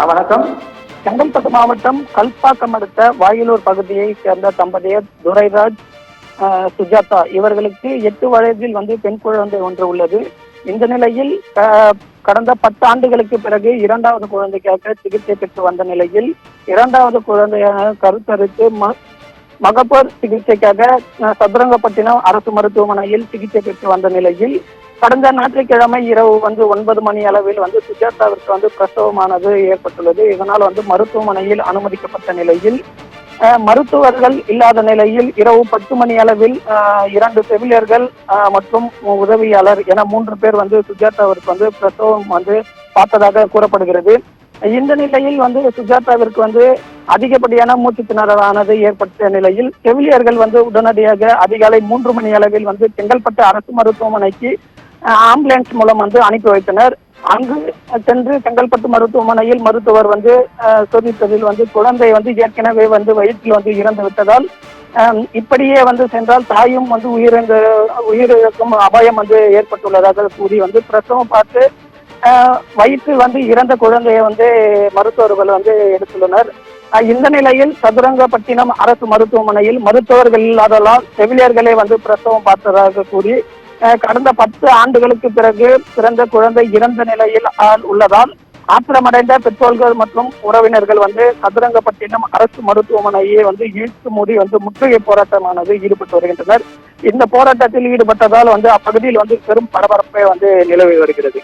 வணக்கம். செங்கல்பட்டு மாவட்டம் கல்பாக்கம் அடுத்த வாயிலூர் பகுதியை சேர்ந்த தம்பதியர் துரைராஜ், சுஜாதா இவர்களுக்கு 8 வயதில் பெண் குழந்தை ஒன்று உள்ளது. இந்த நிலையில் கடந்த 10 ஆண்டுகளுக்கு பிறகு 2வது குழந்தைக்காக சிகிச்சை பெற்று வந்த நிலையில் 2வது குழந்தையாக கருத்தரித்து மகப்பேறு சிகிச்சைக்காக சதுரங்கப்பட்டினம் அரசு மருத்துவமனையில் சிகிச்சை பெற்று வந்த நிலையில் கடந்த ஞாயிற்றுக்கிழமை இரவு 9 மணி அளவில் சுஜாதாவிற்கு பிரசவமானது ஏற்பட்டுள்ளது. இதனால் மருத்துவமனையில் அனுமதிக்கப்பட்ட நிலையில் மருத்துவர்கள் இல்லாத நிலையில் இரவு 10 மணி அளவில் 2 செவிலியர்கள் மற்றும் உதவியாளர் என 3 பேர் சுஜாதாவிற்கு பிரசவம் பார்த்ததாக கூறப்படுகிறது. இந்த நிலையில் சுஜாதாவிற்கு அதிகப்படியான மூச்சு திணறலானது ஏற்பட்ட நிலையில் செவிலியர்கள் உடனடியாக அதிகாலை 3 மணி அளவில் செங்கல்பட்டு அரசு மருத்துவமனைக்கு ஆம்புலன்ஸ் மூலம் அனுப்பி வைத்தனர். அங்கு சென்று செங்கல்பட்டு மருத்துவமனையில் மருத்துவர் சோதித்ததில் குழந்தை ஏற்கனவே வயிற்றில் இறந்து விட்டதால் இப்படியே சென்றால் தாயும் உயிரிழக்கும் அபாயம் ஏற்பட்டுள்ளதாக கூறி பிரசவம் பார்த்து வயிற்றில் இறந்த குழந்தையை மருத்துவர்கள் எடுத்துள்ளனர். இந்த நிலையில் சதுரங்கப்பட்டினம் அரசு மருத்துவமனையில் மருத்துவர்கள் இல்லாததால் செவிலியர்களே பிரசவம் பார்த்ததாக கூறி கடந்த 10 ஆண்டுகளுக்கு பிறகு பிறந்த குழந்தை இறந்த நிலையில் உள்ளதால் ஆத்திரமடைந்த பெற்றோர்கள் மற்றும் உறவினர்கள் சதுரங்கப்பட்டினம் அரசு மருத்துவமனையை இழுத்து மூடி முற்றுகை போராட்டமானது ஈடுபட்டு வருகின்றனர். இந்த போராட்டத்தில் ஈடுபட்டதால் அப்பகுதியில் பெரும் பரபரப்பை நிலவி வருகிறது.